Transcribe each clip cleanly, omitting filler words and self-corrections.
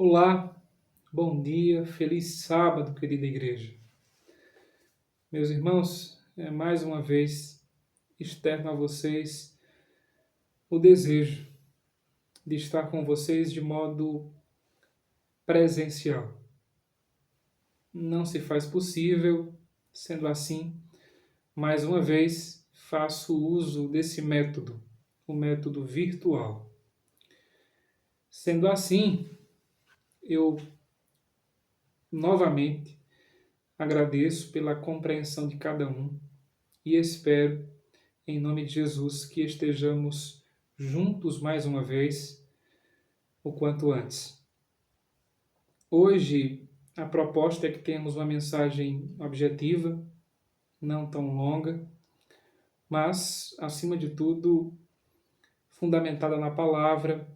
Olá, bom dia, feliz sábado, querida igreja. Meus irmãos, mais uma vez externo a vocês o desejo de estar com vocês de modo presencial. Não se faz possível, sendo assim, mais uma vez faço uso desse método, o método virtual. Sendo assim, eu novamente agradeço pela compreensão de cada um e espero, em nome de Jesus, que estejamos juntos mais uma vez, o quanto antes. Hoje, a proposta é que tenhamos uma mensagem objetiva, não tão longa, mas, acima de tudo, fundamentada na palavra,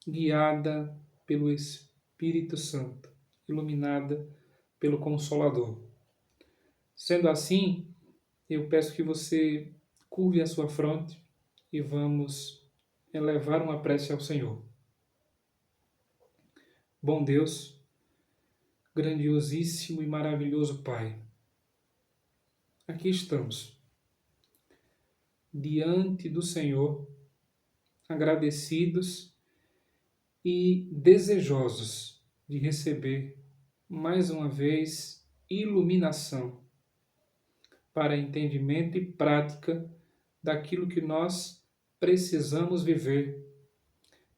guiada pelo Espírito Santo, iluminada pelo Consolador. Sendo assim, eu peço que você curve a sua fronte e vamos elevar uma prece ao Senhor. Bom Deus, grandiosíssimo e maravilhoso Pai, aqui estamos, diante do Senhor, agradecidos e desejosos de receber mais uma vez iluminação para entendimento e prática daquilo que nós precisamos viver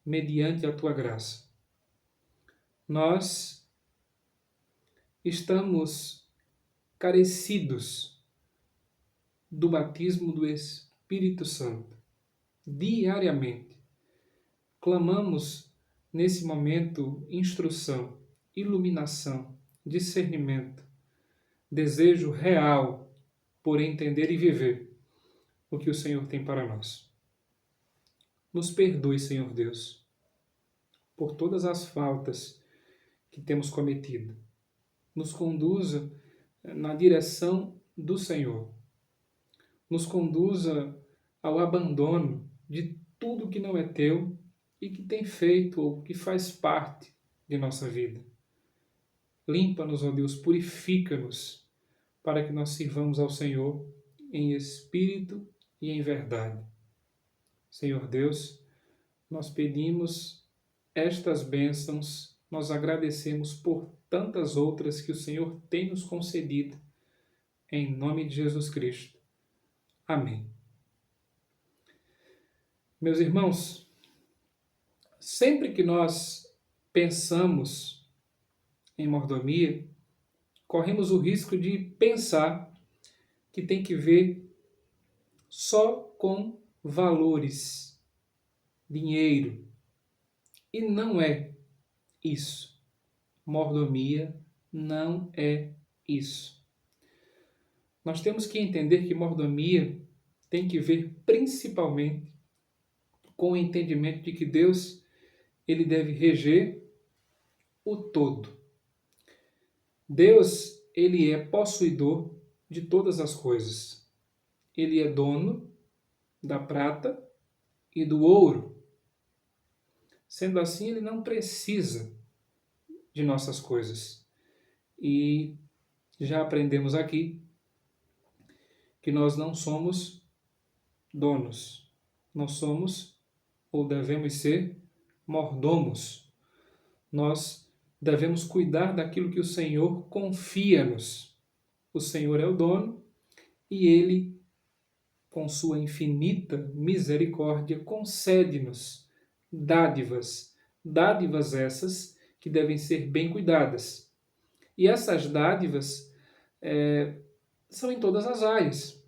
mediante a Tua graça. Nós estamos carecidos do batismo do Espírito Santo. Diariamente, clamamos nesse momento instrução, iluminação, discernimento, desejo real por entender e viver o que o Senhor tem para nós. Nos perdoe, Senhor Deus, por todas as faltas que temos cometido. Nos conduza na direção do Senhor. Nos conduza ao abandono de tudo que não é teu e que tem feito ou que faz parte de nossa vida. Limpa-nos, ó Deus, purifica-nos, para que nós sirvamos ao Senhor em espírito e em verdade. Senhor Deus, nós pedimos estas bênçãos, nós agradecemos por tantas outras que o Senhor tem nos concedido, em nome de Jesus Cristo. Amém. Meus irmãos, sempre que nós pensamos em mordomia, corremos o risco de pensar que tem que ver só com valores, dinheiro. E não é isso. Mordomia não é isso. Nós temos que entender que mordomia tem que ver principalmente com o entendimento de que Deus ele deve reger o todo. Deus ele é possuidor de todas as coisas. Ele é dono da prata e do ouro. Sendo assim, ele não precisa de nossas coisas. E já aprendemos aqui que nós não somos donos. Nós somos, ou devemos ser, mordomos. Nós devemos cuidar daquilo que o Senhor confia-nos. O Senhor é o dono e Ele, com sua infinita misericórdia, concede-nos dádivas. Dádivas essas que devem ser bem cuidadas. E essas dádivas são em todas as áreas.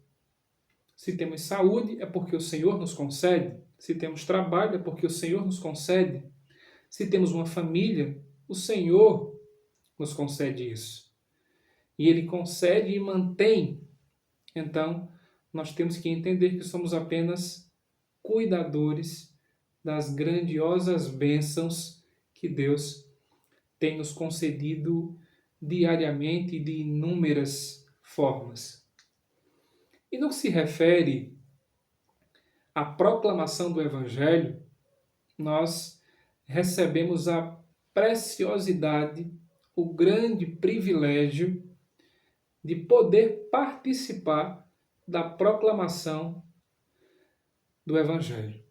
Se temos saúde, é porque o Senhor nos concede. Se temos trabalho, é porque o Senhor nos concede. Se temos uma família, o Senhor nos concede isso. E Ele concede e mantém. Então, nós temos que entender que somos apenas cuidadores das grandiosas bênçãos que Deus tem nos concedido diariamente e de inúmeras formas. E no que se refere à proclamação do Evangelho, nós recebemos a preciosidade, o grande privilégio de poder participar da proclamação do Evangelho,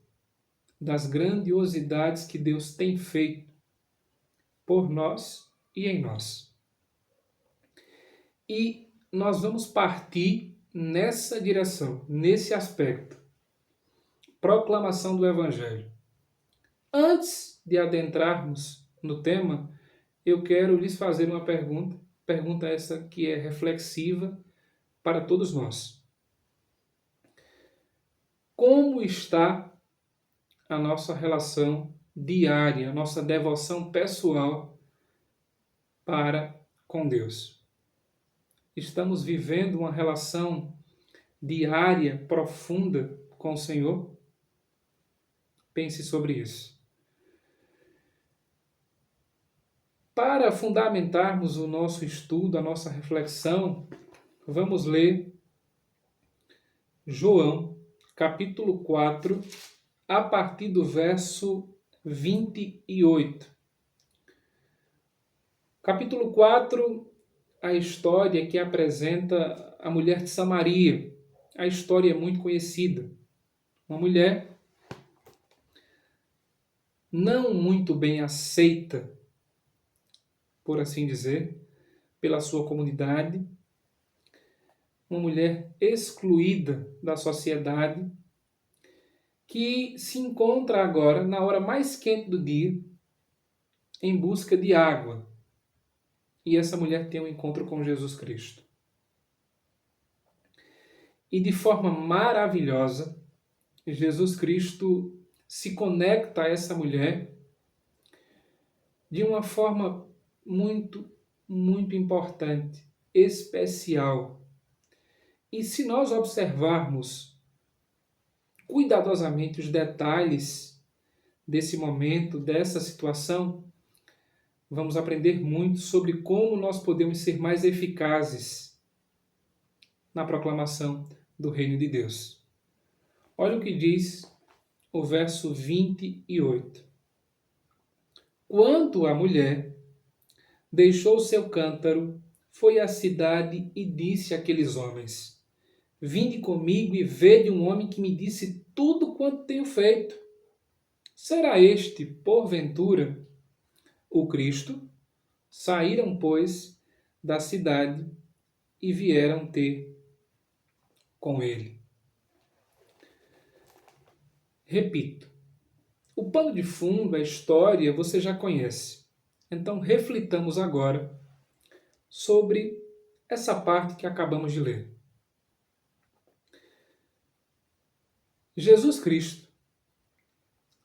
das grandiosidades que Deus tem feito por nós e em nós. E nós vamos partir nessa direção, nesse aspecto. Proclamação do Evangelho. Antes de adentrarmos no tema, eu quero lhes fazer uma pergunta essa que é reflexiva para todos nós. Como está a nossa relação diária, a nossa devoção pessoal para com Deus? Estamos vivendo uma relação diária, profunda com o Senhor? Pense sobre isso. Para fundamentarmos o nosso estudo, a nossa reflexão, vamos ler João, capítulo 4, a partir do verso 28. Capítulo 4, a história que apresenta a mulher de Samaria. A história é muito conhecida. Uma mulher não muito bem aceita, por assim dizer, pela sua comunidade, uma mulher excluída da sociedade, que se encontra agora na hora mais quente do dia, em busca de água. E essa mulher tem um encontro com Jesus Cristo. E de forma maravilhosa, Jesus Cristo se conecta a essa mulher de uma forma muito, muito importante, especial. E se nós observarmos cuidadosamente os detalhes desse momento, dessa situação, vamos aprender muito sobre como nós podemos ser mais eficazes na proclamação do Reino de Deus. Olha o que diz o verso 28. Quando a mulher deixou seu cântaro, foi à cidade e disse àqueles homens: Vinde comigo e vede um homem que me disse tudo quanto tenho feito. Será este, porventura, o Cristo? Saíram, pois, da cidade e vieram ter com ele. Repito, o pano de fundo, a história, você já conhece. Então, reflitamos agora sobre essa parte que acabamos de ler. Jesus Cristo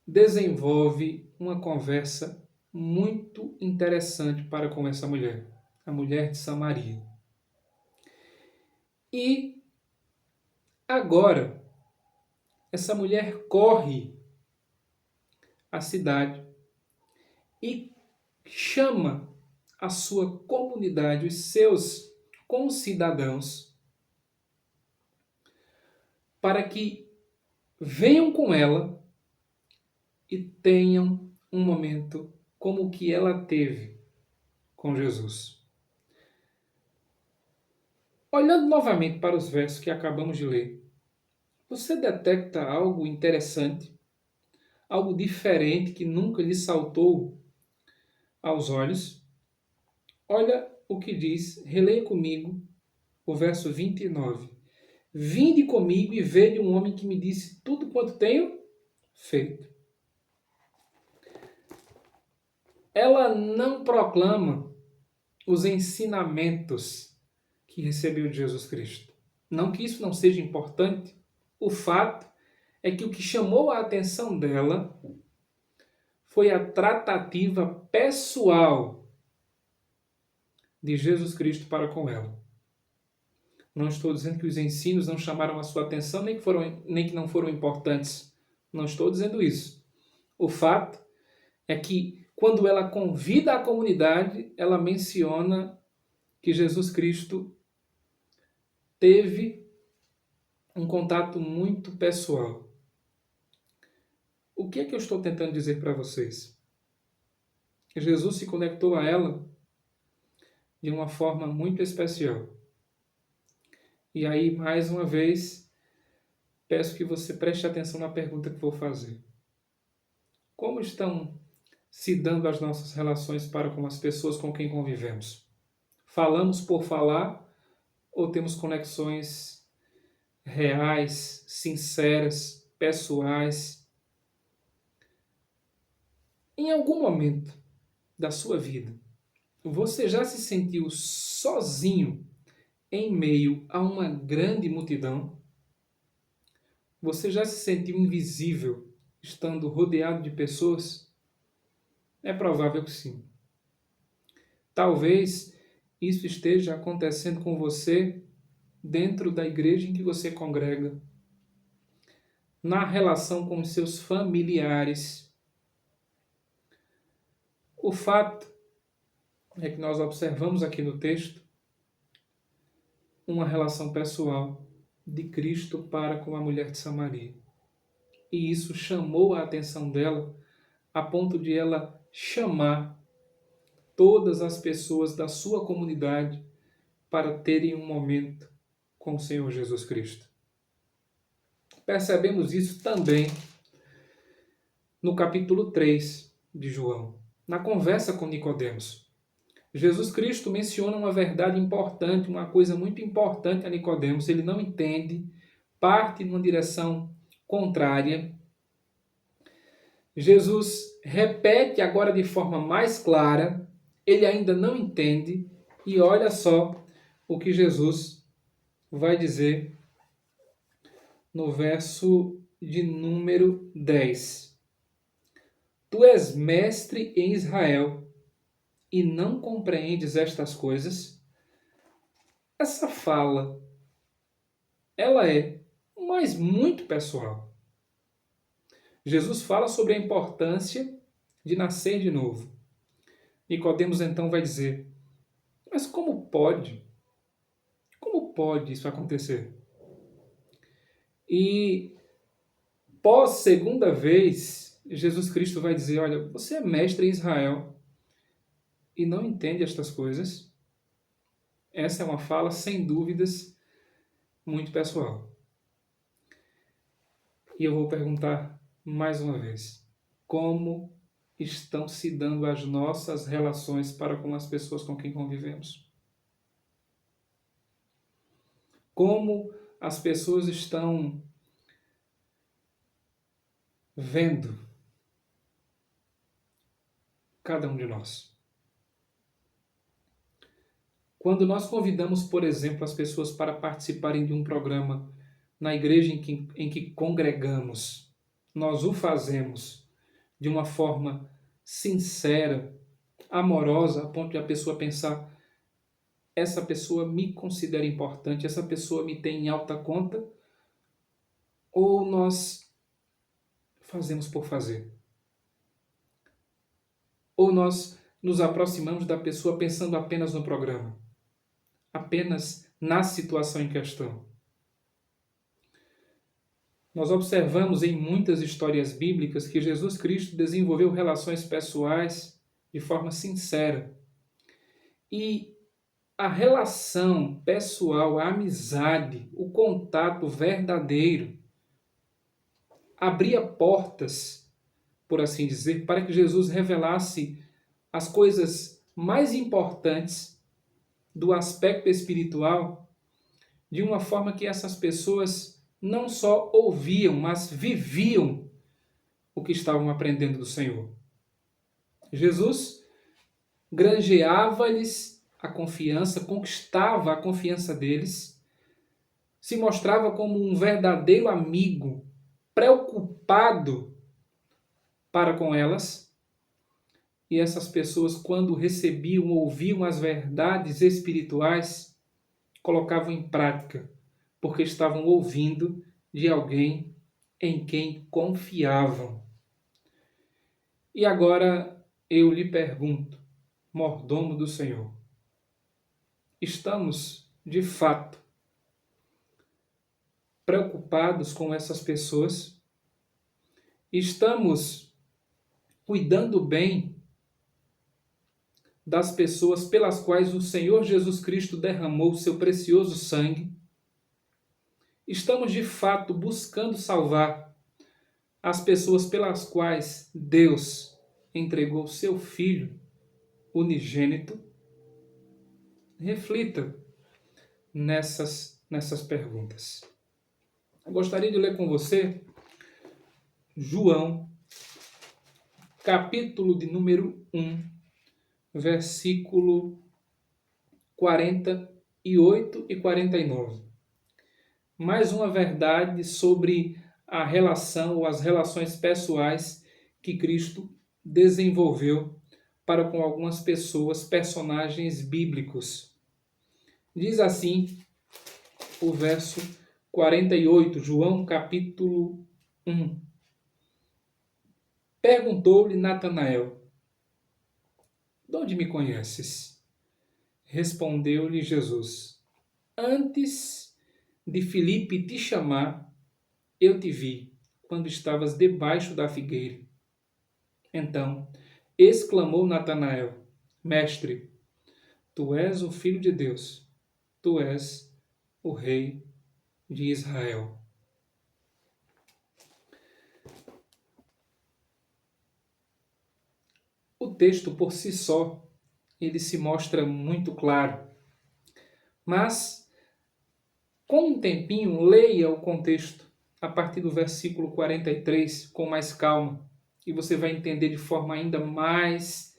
desenvolve uma conversa muito interessante para com essa mulher, a mulher de Samaria. E agora, essa mulher corre à cidade e chama a sua comunidade, os seus concidadãos, para que venham com ela e tenham um momento como o que ela teve com Jesus. Olhando novamente para os versos que acabamos de ler, você detecta algo interessante, algo diferente que nunca lhe saltou aos olhos? Olha o que diz, releia comigo o verso 29. Vinde comigo e vede um homem que me disse tudo quanto tenho feito. Ela não proclama os ensinamentos que recebeu de Jesus Cristo. Não que isso não seja importante. O fato é que o que chamou a atenção dela foi a tratativa pessoal de Jesus Cristo para com ela. Não estou dizendo que os ensinos não chamaram a sua atenção, nem que não foram importantes. Não estou dizendo isso. O fato é que, quando ela convida a comunidade, ela menciona que Jesus Cristo teve um contato muito pessoal. O que é que eu estou tentando dizer para vocês? Jesus se conectou a ela de uma forma muito especial. E aí, mais uma vez, peço que você preste atenção na pergunta que vou fazer. Como estão se dando as nossas relações para com as pessoas com quem convivemos? Falamos por falar ou temos conexões reais, sinceras, pessoais? Em algum momento da sua vida, você já se sentiu sozinho em meio a uma grande multidão? Você já se sentiu invisível estando rodeado de pessoas? É provável que sim. Talvez isso esteja acontecendo com você dentro da igreja em que você congrega, na relação com os seus familiares. O fato é que nós observamos aqui no texto uma relação pessoal de Cristo para com a mulher de Samaria. E isso chamou a atenção dela a ponto de ela chamar todas as pessoas da sua comunidade para terem um momento com o Senhor Jesus Cristo. Percebemos isso também no capítulo 3 de João, na conversa com Nicodemos. Jesus Cristo menciona uma verdade importante, uma coisa muito importante a Nicodemos. Ele não entende, parte numa direção contrária. Jesus repete agora de forma mais clara, ele ainda não entende, e olha só o que Jesus vai dizer no verso de número 10. Tu és mestre em Israel e não compreendes estas coisas? Essa fala, ela é, mas muito pessoal. Jesus fala sobre a importância de nascer de novo. Nicodemos então vai dizer, mas como pode? Como pode isso acontecer? E pós segunda vez, Jesus Cristo vai dizer, olha, você é mestre em Israel e não entende estas coisas? Essa é uma fala, sem dúvidas, muito pessoal. E eu vou perguntar mais uma vez, como estão se dando as nossas relações para com as pessoas com quem convivemos? Como as pessoas estão vendo cada um de nós? Quando nós convidamos, por exemplo, as pessoas para participarem de um programa na igreja em que congregamos, nós o fazemos de uma forma sincera, amorosa, a ponto de a pessoa pensar, essa pessoa me considera importante, essa pessoa me tem em alta conta, ou nós fazemos por fazer? Ou nós nos aproximamos da pessoa pensando apenas no programa, apenas na situação em questão? Nós observamos em muitas histórias bíblicas que Jesus Cristo desenvolveu relações pessoais de forma sincera. E a relação pessoal, a amizade, o contato verdadeiro abria portas, por assim dizer, para que Jesus revelasse as coisas mais importantes do aspecto espiritual de uma forma que essas pessoas não só ouviam, mas viviam o que estavam aprendendo do Senhor. Jesus granjeava-lhes a confiança, conquistava a confiança deles, se mostrava como um verdadeiro amigo, preocupado para com elas, e essas pessoas, quando recebiam, ouviam as verdades espirituais, colocavam em prática, porque estavam ouvindo de alguém em quem confiavam. E agora eu lhe pergunto, mordomo do Senhor, estamos, de fato, preocupados com essas pessoas? Estamos cuidando bem das pessoas pelas quais o Senhor Jesus Cristo derramou o seu precioso sangue? Estamos de fato buscando salvar as pessoas pelas quais Deus entregou o seu Filho unigênito? Reflita nessas perguntas. Eu gostaria de ler com você João, capítulo de número 1, versículo 48 e 49. Mais uma verdade sobre a relação ou as relações pessoais que Cristo desenvolveu para com algumas pessoas, personagens bíblicos. Diz assim o verso 48, João capítulo 1. Perguntou-lhe Natanael: de onde me conheces? Respondeu-lhe Jesus: antes de Filipe te chamar, eu te vi, quando estavas debaixo da figueira. Então exclamou Natanael: Mestre, tu és o Filho de Deus, tu és o Rei de Israel. O texto por si só, ele se mostra muito claro, mas com um tempinho, leia o contexto a partir do versículo 43 com mais calma e você vai entender de forma ainda mais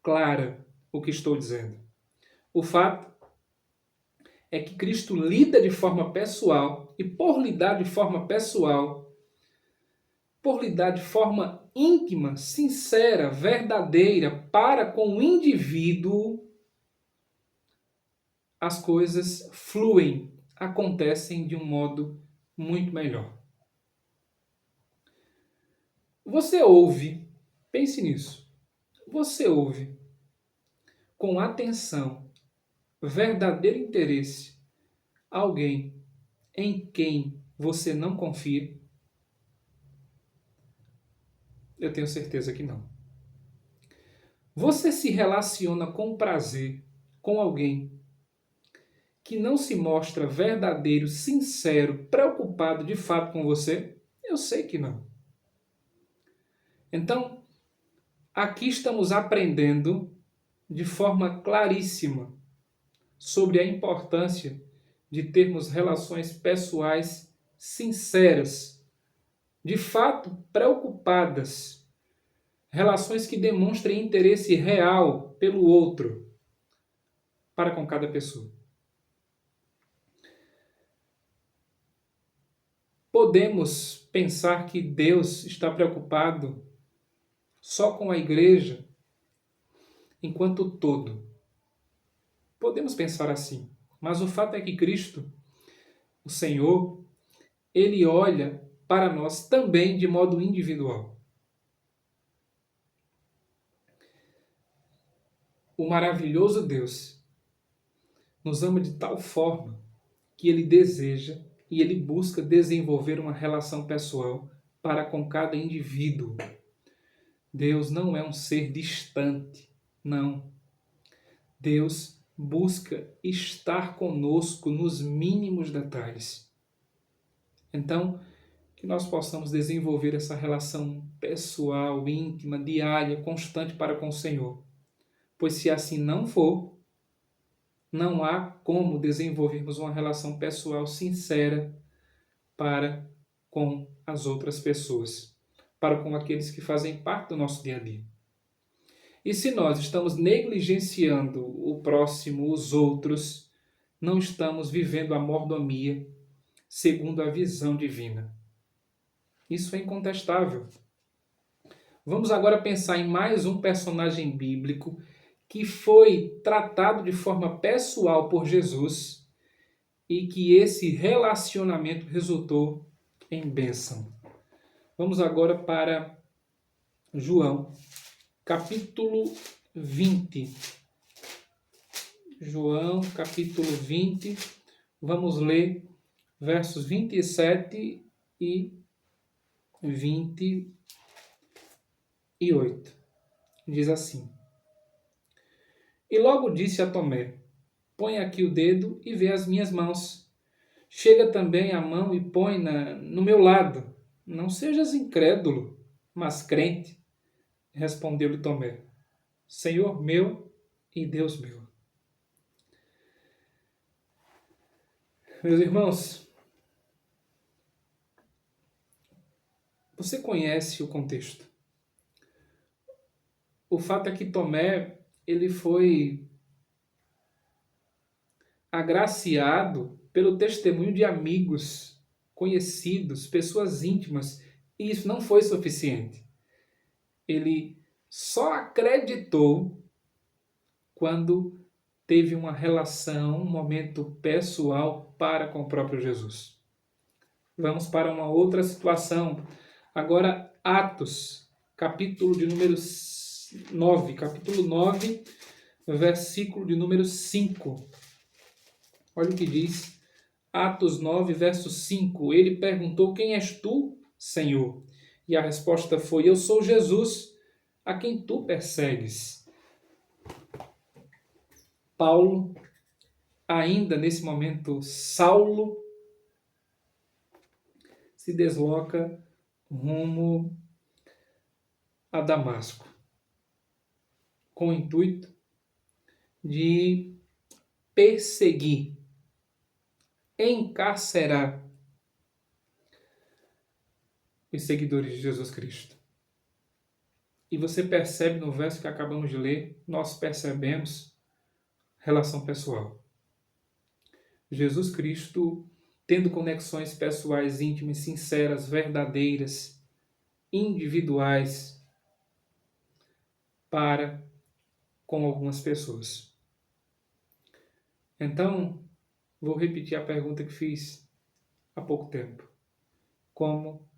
clara o que estou dizendo. O fato é que Cristo lida de forma pessoal e por lidar de forma pessoal, por lidar de forma íntima, sincera, verdadeira para com o indivíduo, as coisas fluem, acontecem de um modo muito melhor. Você ouve, pense nisso, você ouve com atenção, verdadeiro interesse, alguém em quem você não confia? Eu tenho certeza que não. Você se relaciona com prazer com alguém que não se mostra verdadeiro, sincero, preocupado de fato com você? Eu sei que não. Então, aqui estamos aprendendo de forma claríssima sobre a importância de termos relações pessoais sinceras, de fato preocupadas, relações que demonstrem interesse real pelo outro, para com cada pessoa. Podemos pensar que Deus está preocupado só com a igreja enquanto todo. Podemos pensar assim, mas o fato é que Cristo, o Senhor, ele olha para nós também de modo individual. O maravilhoso Deus nos ama de tal forma que ele deseja e ele busca desenvolver uma relação pessoal para com cada indivíduo. Deus não é um ser distante, não. Deus busca estar conosco nos mínimos detalhes. Então, que nós possamos desenvolver essa relação pessoal, íntima, diária, constante para com o Senhor. Pois se assim não for, não há como desenvolvermos uma relação pessoal sincera para com as outras pessoas, para com aqueles que fazem parte do nosso dia a dia. E se nós estamos negligenciando o próximo, os outros, não estamos vivendo a mordomia segundo a visão divina. Isso é incontestável. Vamos agora pensar em mais um personagem bíblico que foi tratado de forma pessoal por Jesus e que esse relacionamento resultou em bênção. Vamos agora para João, capítulo 20. João, capítulo 20. Vamos ler versos 27 e 28. Diz assim: E logo disse a Tomé: põe aqui o dedo e vê as minhas mãos. Chega também a mão e põe no meu lado. Não sejas incrédulo, mas crente. Respondeu-lhe Tomé: Senhor meu e Deus meu. Meus irmãos, você conhece o contexto. O fato é que Tomé, ele foi agraciado pelo testemunho de amigos, conhecidos, pessoas íntimas, e isso não foi suficiente. Ele só acreditou quando teve uma relação, um momento pessoal para com o próprio Jesus. Vamos para uma outra situação. Agora, Atos, capítulo de número 9, capítulo 9, versículo de número 5. Olha o que diz Atos 9, verso 5. Ele perguntou: quem és tu, Senhor? E a resposta foi: eu sou Jesus, a quem tu persegues. Paulo, ainda nesse momento, Saulo, se desloca rumo a Damasco, com o intuito de perseguir, encarcerar os seguidores de Jesus Cristo. E você percebe no verso que acabamos de ler, nós percebemos relação pessoal. Jesus Cristo tendo conexões pessoais íntimas, sinceras, verdadeiras, individuais para com algumas pessoas. Então, vou repetir a pergunta que fiz há pouco tempo. Como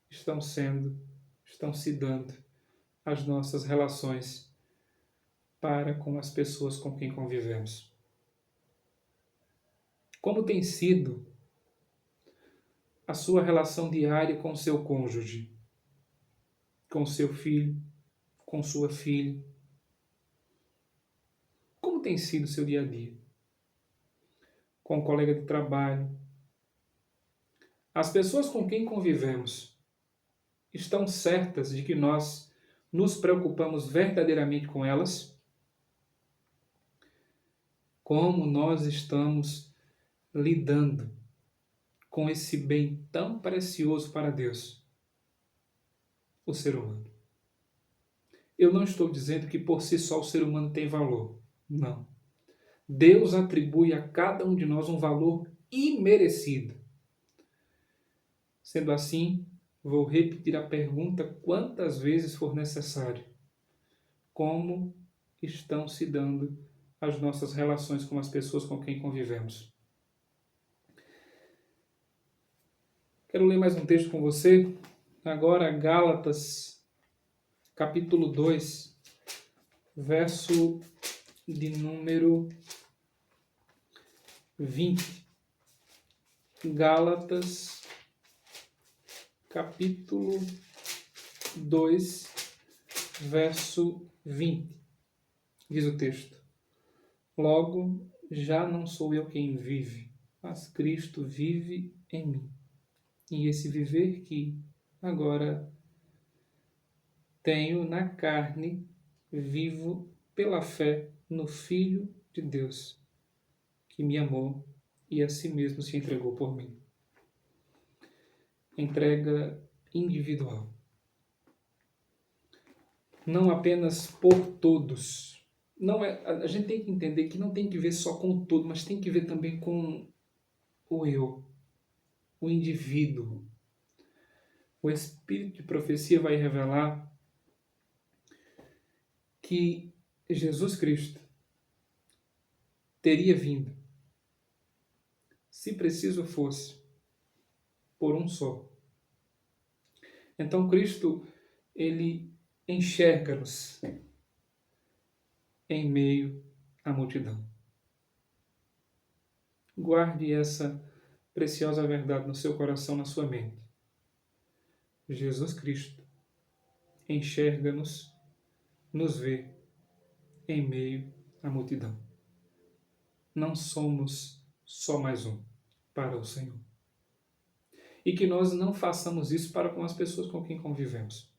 estão se dando as nossas relações para com as pessoas com quem convivemos? Como tem sido a sua relação diária com seu cônjuge, com seu filho, com sua filha? Como tem sido o seu dia a dia? Com o colega de trabalho? As pessoas com quem convivemos estão certas de que nós nos preocupamos verdadeiramente com elas? Como nós estamos lidando com esse bem tão precioso para Deus, o ser humano? Eu não estou dizendo que por si só o ser humano tem valor. Não. Deus atribui a cada um de nós um valor imerecido. Sendo assim, vou repetir a pergunta quantas vezes for necessário. Como estão se dando as nossas relações com as pessoas com quem convivemos? Quero ler mais um texto com você. Agora, Gálatas, capítulo 2, verso de número 20. Gálatas, capítulo 2, verso 20. Diz o texto: logo, já não sou eu quem vive, mas Cristo vive em mim. E esse viver que agora tenho na carne, vivo pela fé no Filho de Deus, que me amou e a si mesmo se entregou por mim. Entrega individual. Não apenas por todos. Não é, a gente tem que entender que não tem que ver só com o todo, mas tem que ver também com o eu, o indivíduo. O Espírito de profecia vai revelar que Jesus Cristo teria vindo, se preciso fosse, por um só. Então Cristo, ele enxerga-nos em meio à multidão. Guarde essa preciosa verdade no seu coração, na sua mente. Jesus Cristo enxerga-nos, nos vê em meio a multidão. Não somos só mais um para o Senhor. E que nós não façamos isso para com as pessoas com quem convivemos.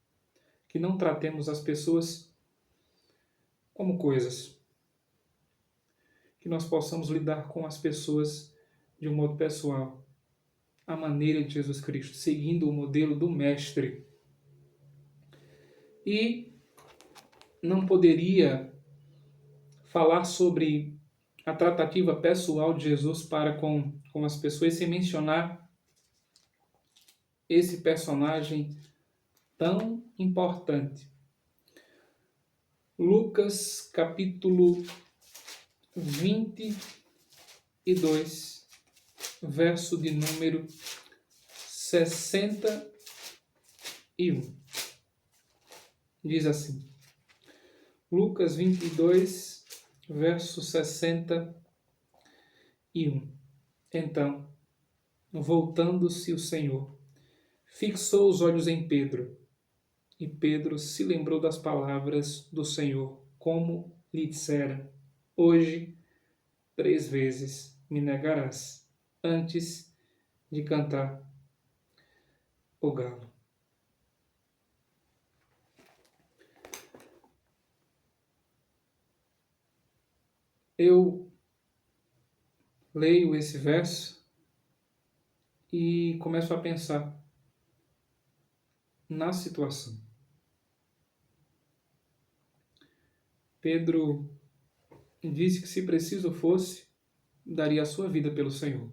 Que não tratemos as pessoas como coisas. Que nós possamos lidar com as pessoas de um modo pessoal, à maneira de Jesus Cristo, seguindo o modelo do Mestre. E não poderia falar sobre a tratativa pessoal de Jesus para com as pessoas sem mencionar esse personagem tão importante. Lucas, capítulo 22, verso de número 61. Diz assim, Lucas 22, verso 61. Então, voltando-se o Senhor, fixou os olhos em Pedro, e Pedro se lembrou das palavras do Senhor, como lhe dissera, hoje 3 vezes me negarás, antes de cantar o galo. Eu leio esse verso e começo a pensar na situação. Pedro disse que se preciso fosse, daria a sua vida pelo Senhor.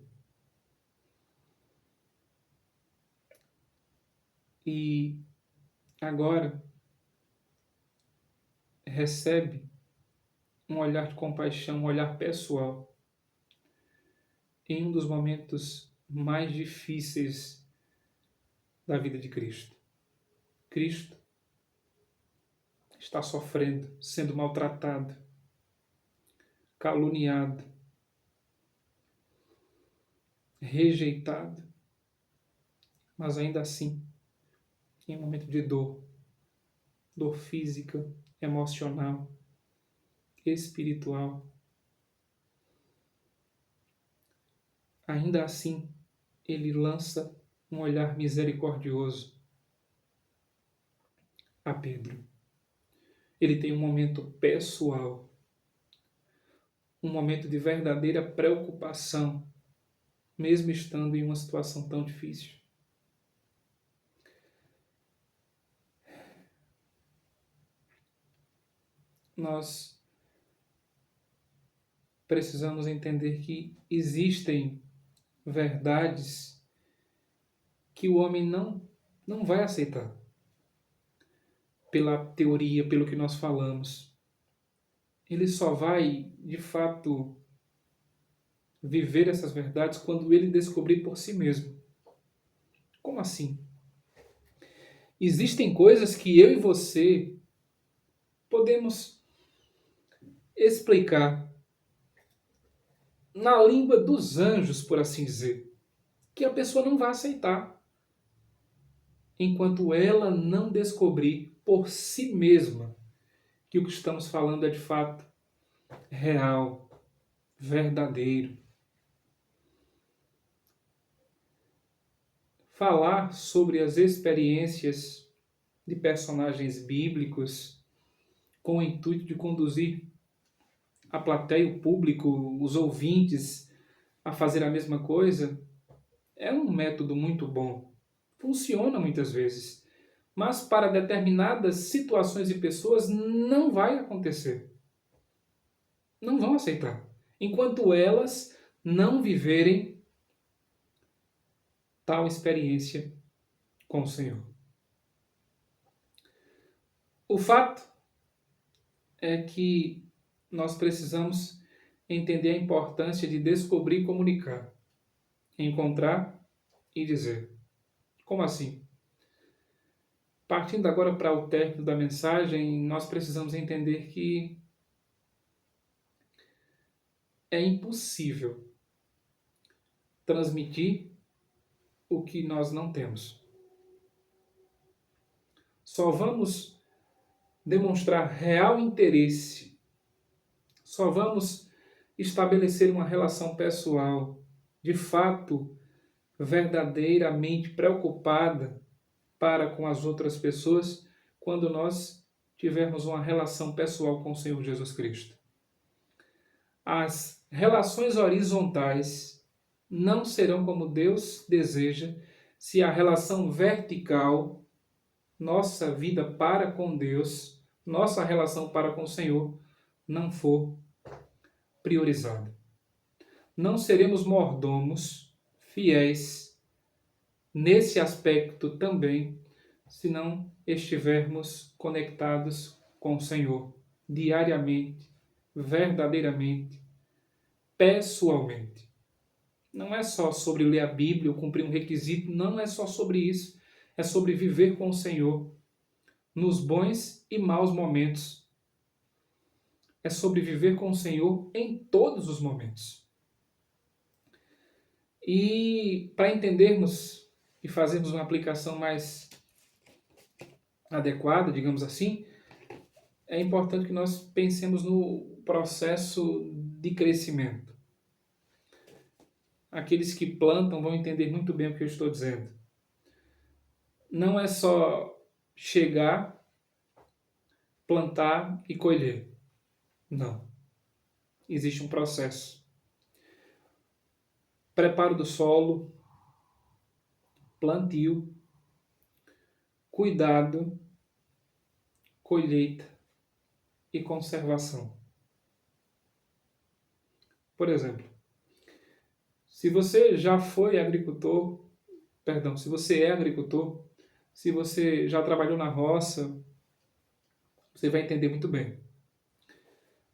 E agora recebe um olhar de compaixão, um olhar pessoal, em um dos momentos mais difíceis da vida de Cristo. Cristo está sofrendo, sendo maltratado, caluniado, rejeitado, mas ainda assim, em um momento de dor física, emocional, espiritual, ainda assim, ele lança um olhar misericordioso a Pedro. Ele tem um momento pessoal, um momento de verdadeira preocupação, mesmo estando em uma situação tão difícil. Nós precisamos entender que existem verdades que o homem não vai aceitar. Pela teoria, pelo que nós falamos. Ele só vai, de fato, viver essas verdades quando ele descobrir por si mesmo. Como assim? Existem coisas que eu e você podemos explicar na língua dos anjos, por assim dizer, que a pessoa não vai aceitar enquanto ela não descobrir por si mesma que o que estamos falando é de fato real, verdadeiro. Falar sobre as experiências de personagens bíblicos com o intuito de conduzir a plateia, o público, os ouvintes a fazer a mesma coisa, é um método muito bom. Funciona muitas vezes. Mas para determinadas situações e pessoas não vai acontecer. Não vão aceitar. Enquanto elas não viverem tal experiência com o Senhor. O fato é que nós precisamos entender a importância de descobrir e comunicar. Encontrar e dizer. Como assim? Partindo agora para o término da mensagem, nós precisamos entender que é impossível transmitir o que nós não temos. Só vamos demonstrar real interesse Só vamos estabelecer uma relação pessoal, de fato, verdadeiramente preocupada para com as outras pessoas, quando nós tivermos uma relação pessoal com o Senhor Jesus Cristo. As relações horizontais não serão como Deus deseja se a relação vertical, nossa vida para com Deus, nossa relação para com o Senhor, não for priorizada. Não seremos mordomos fiéis nesse aspecto também, se não estivermos conectados com o Senhor diariamente, verdadeiramente, pessoalmente. Não é só sobre ler a Bíblia ou cumprir um requisito, não é só sobre isso. É sobre viver com o Senhor nos bons e maus momentos. É sobre viver com o Senhor em todos os momentos. E para entendermos e fazermos uma aplicação mais adequada, digamos assim, é importante que nós pensemos no processo de crescimento. Aqueles que plantam vão entender muito bem o que eu estou dizendo. Não é só chegar, plantar e colher. Não. Existe um processo. Preparo do solo, plantio, cuidado, colheita e conservação. Por exemplo, se você já foi agricultor, se você é agricultor, se você já trabalhou na roça, você vai entender muito bem.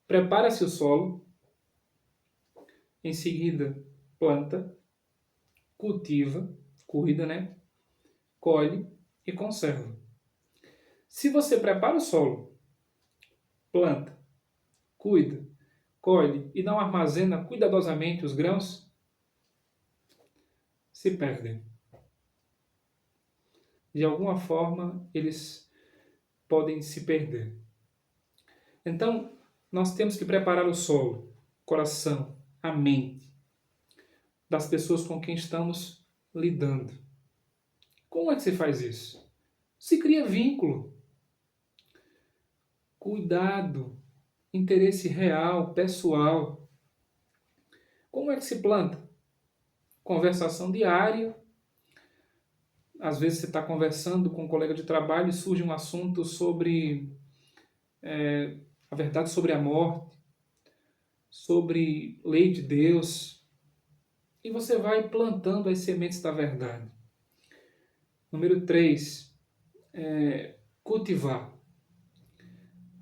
Prepara-se o solo, em seguida planta, cultiva, cuida, colhe e conserva. Se você prepara o solo, planta, cuida, colhe e não armazena cuidadosamente os grãos, se perdem. De alguma forma, eles podem se perder. Então, nós temos que preparar o solo, o coração, a mente das pessoas com quem estamos lidando. Como é que se faz isso? Se cria vínculo, cuidado, interesse real, pessoal. Como é que se planta? Conversação diária. Às vezes você está conversando com um colega de trabalho e surge um assunto sobre a verdade sobre a morte, sobre lei de Deus, e você vai plantando as sementes da verdade. Número 3, cultivar.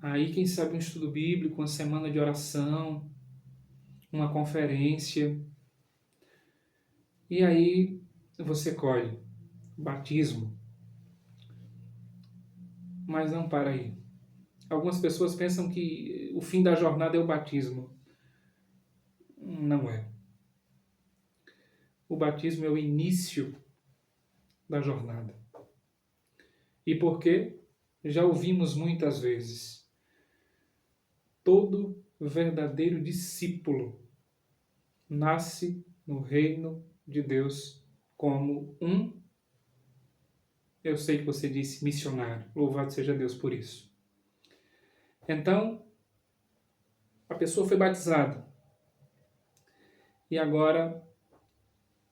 Aí, quem sabe, um estudo bíblico, uma semana de oração, uma conferência. E aí você colhe batismo. Mas não para aí. Algumas pessoas pensam que o fim da jornada é o batismo. Não é. O batismo é o início da jornada. E por quê? Já ouvimos muitas vezes. Todo verdadeiro discípulo nasce no reino de Deus como eu sei que você disse missionário, louvado seja Deus por isso. Então, a pessoa foi batizada. E agora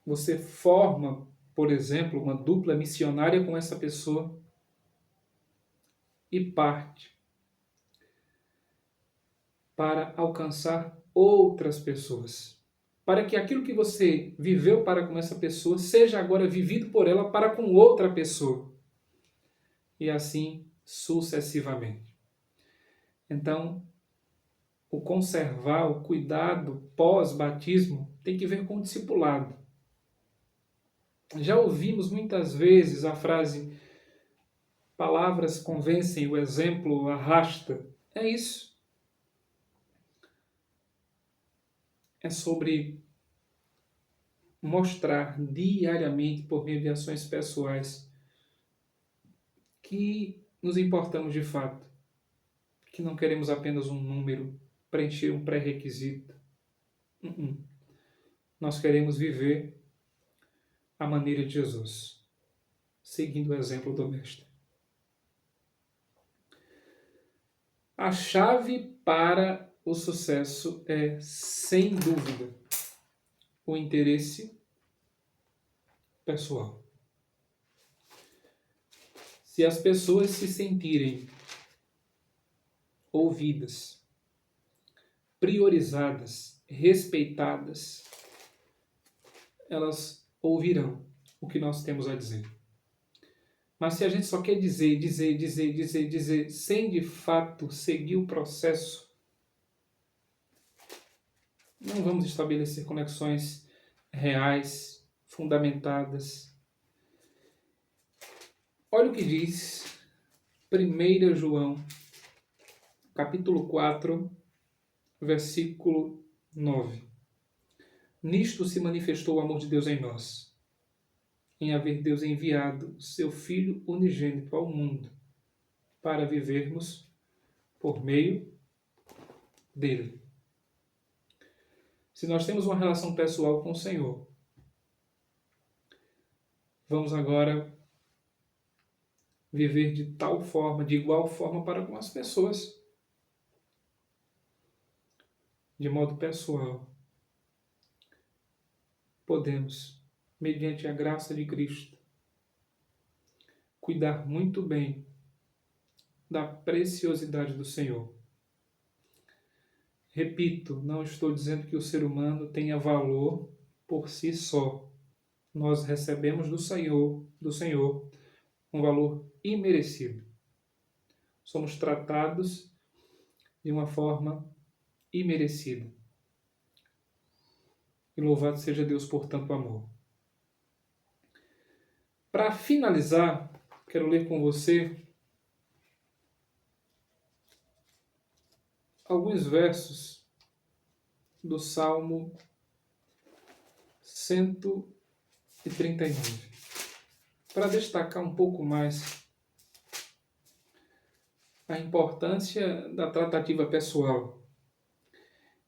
você forma, por exemplo, uma dupla missionária com essa pessoa e parte para alcançar outras pessoas. Para que aquilo que você viveu para com essa pessoa seja agora vivido por ela para com outra pessoa. E assim sucessivamente. Então, o conservar, o cuidado pós-batismo tem que ver com o discipulado. Já ouvimos muitas vezes a frase: palavras convencem, o exemplo arrasta. É isso. É sobre mostrar diariamente, por meio de ações pessoais, que nos importamos de fato, que não queremos apenas um número, preencher um pré-requisito. Nós queremos viver a maneira de Jesus, seguindo o exemplo do Mestre. A chave para o sucesso é, sem dúvida, o interesse pessoal. Se as pessoas se sentirem ouvidas, priorizadas, respeitadas, elas ouvirão o que nós temos a dizer. Mas se a gente só quer dizer, sem de fato seguir o processo, não vamos estabelecer conexões reais, fundamentadas. Olha o que diz 1 João, capítulo 4, versículo 9. Nisto se manifestou o amor de Deus em nós, em haver Deus enviado seu Filho unigênito ao mundo, para vivermos por meio dele. Se nós temos uma relação pessoal com o Senhor, vamos agora viver de tal forma, de igual forma para com as pessoas. De modo pessoal, podemos, mediante a graça de Cristo, cuidar muito bem da preciosidade do Senhor. Repito, não estou dizendo que o ser humano tenha valor por si só. Nós recebemos do Senhor um valor imerecido. Somos tratados de uma forma imerecida. E louvado seja Deus por tanto amor. Para finalizar, quero ler com você alguns versos do Salmo 139, para destacar um pouco mais a importância da tratativa pessoal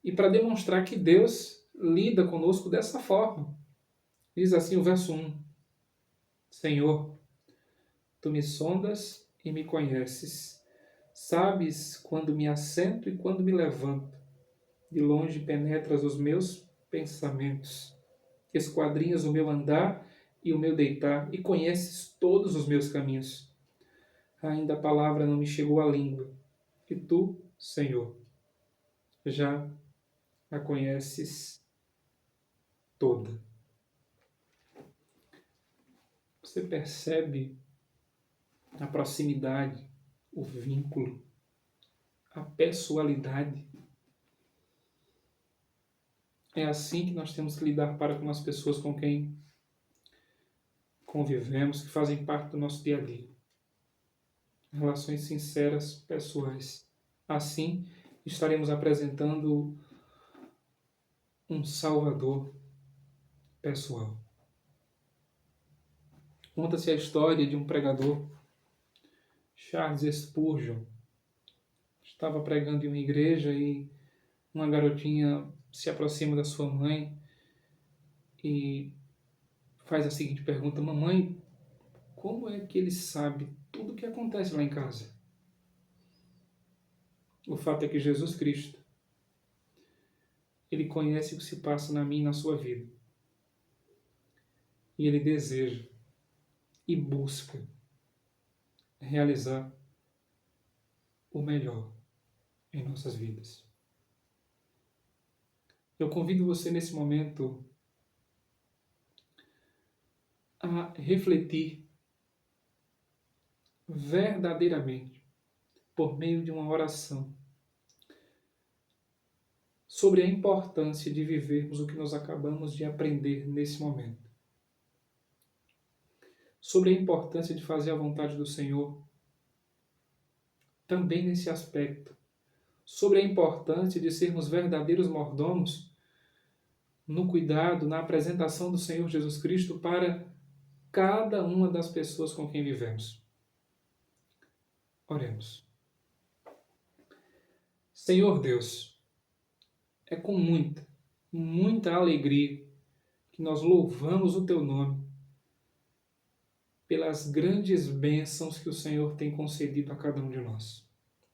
e para demonstrar que Deus lida conosco dessa forma. Diz assim o verso 1: Senhor, tu me sondas e me conheces. Sabes quando me assento e quando me levanto. De longe penetras os meus pensamentos. Esquadrinhas o meu andar e o meu deitar, e conheces todos os meus caminhos. Ainda a palavra não me chegou à língua, e tu, Senhor, já a conheces toda. Você percebe a proximidade, o vínculo, a pessoalidade? É assim que nós temos que lidar para com as pessoas com quem convivemos, que fazem parte do nosso dia a dia. Relações sinceras, pessoais. Assim, estaremos apresentando um Salvador pessoal. Conta-se a história de um pregador, Charles Spurgeon. Estava pregando em uma igreja e uma garotinha se aproxima da sua mãe e faz a seguinte pergunta: mamãe, como é que ele sabe tudo o que acontece lá em casa? O fato é que Jesus Cristo, ele conhece o que se passa na minha e na sua vida. E ele deseja e busca realizar o melhor em nossas vidas. Eu convido você nesse momento a refletir verdadeiramente, por meio de uma oração, sobre a importância de vivermos o que nós acabamos de aprender nesse momento. Sobre a importância de fazer a vontade do Senhor, também nesse aspecto. Sobre a importância de sermos verdadeiros mordomos no cuidado, na apresentação do Senhor Jesus Cristo para cada uma das pessoas com quem vivemos. Oremos. Senhor Deus, é com muita alegria que nós louvamos o Teu nome pelas grandes bênçãos que o Senhor tem concedido a cada um de nós.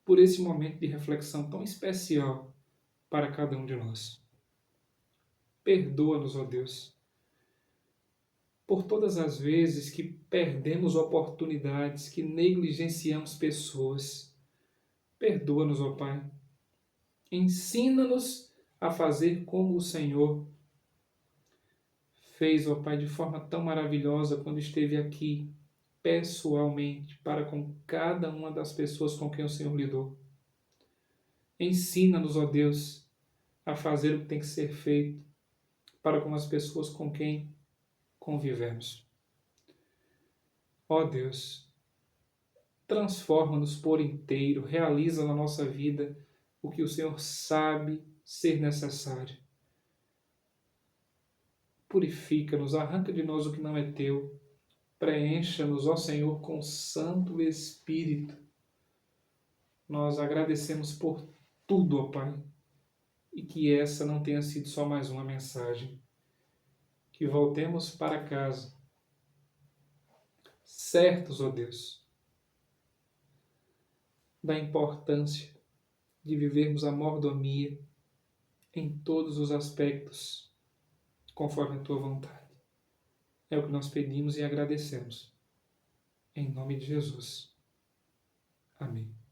Por esse momento de reflexão tão especial para cada um de nós. Perdoa-nos, ó Deus, por todas as vezes que perdemos oportunidades, que negligenciamos pessoas. Perdoa-nos, ó Pai. Ensina-nos a fazer como o Senhor fez, ó Pai, de forma tão maravilhosa quando esteve aqui, pessoalmente, para com cada uma das pessoas com quem o Senhor lidou. Ensina-nos, ó Deus, a fazer o que tem que ser feito para com as pessoas com quem convivemos. Ó Deus, transforma-nos por inteiro, realiza na nossa vida o que o Senhor sabe ser necessário. Purifica-nos, arranca de nós o que não é teu, preencha-nos, ó Senhor, com o Santo Espírito. Nós agradecemos por tudo, ó Pai, e que essa não tenha sido só mais uma mensagem. Que voltemos para casa, certos, ó Deus, da importância de vivermos a mordomia em todos os aspectos, conforme a Tua vontade. É o que nós pedimos e agradecemos. Em nome de Jesus. Amém.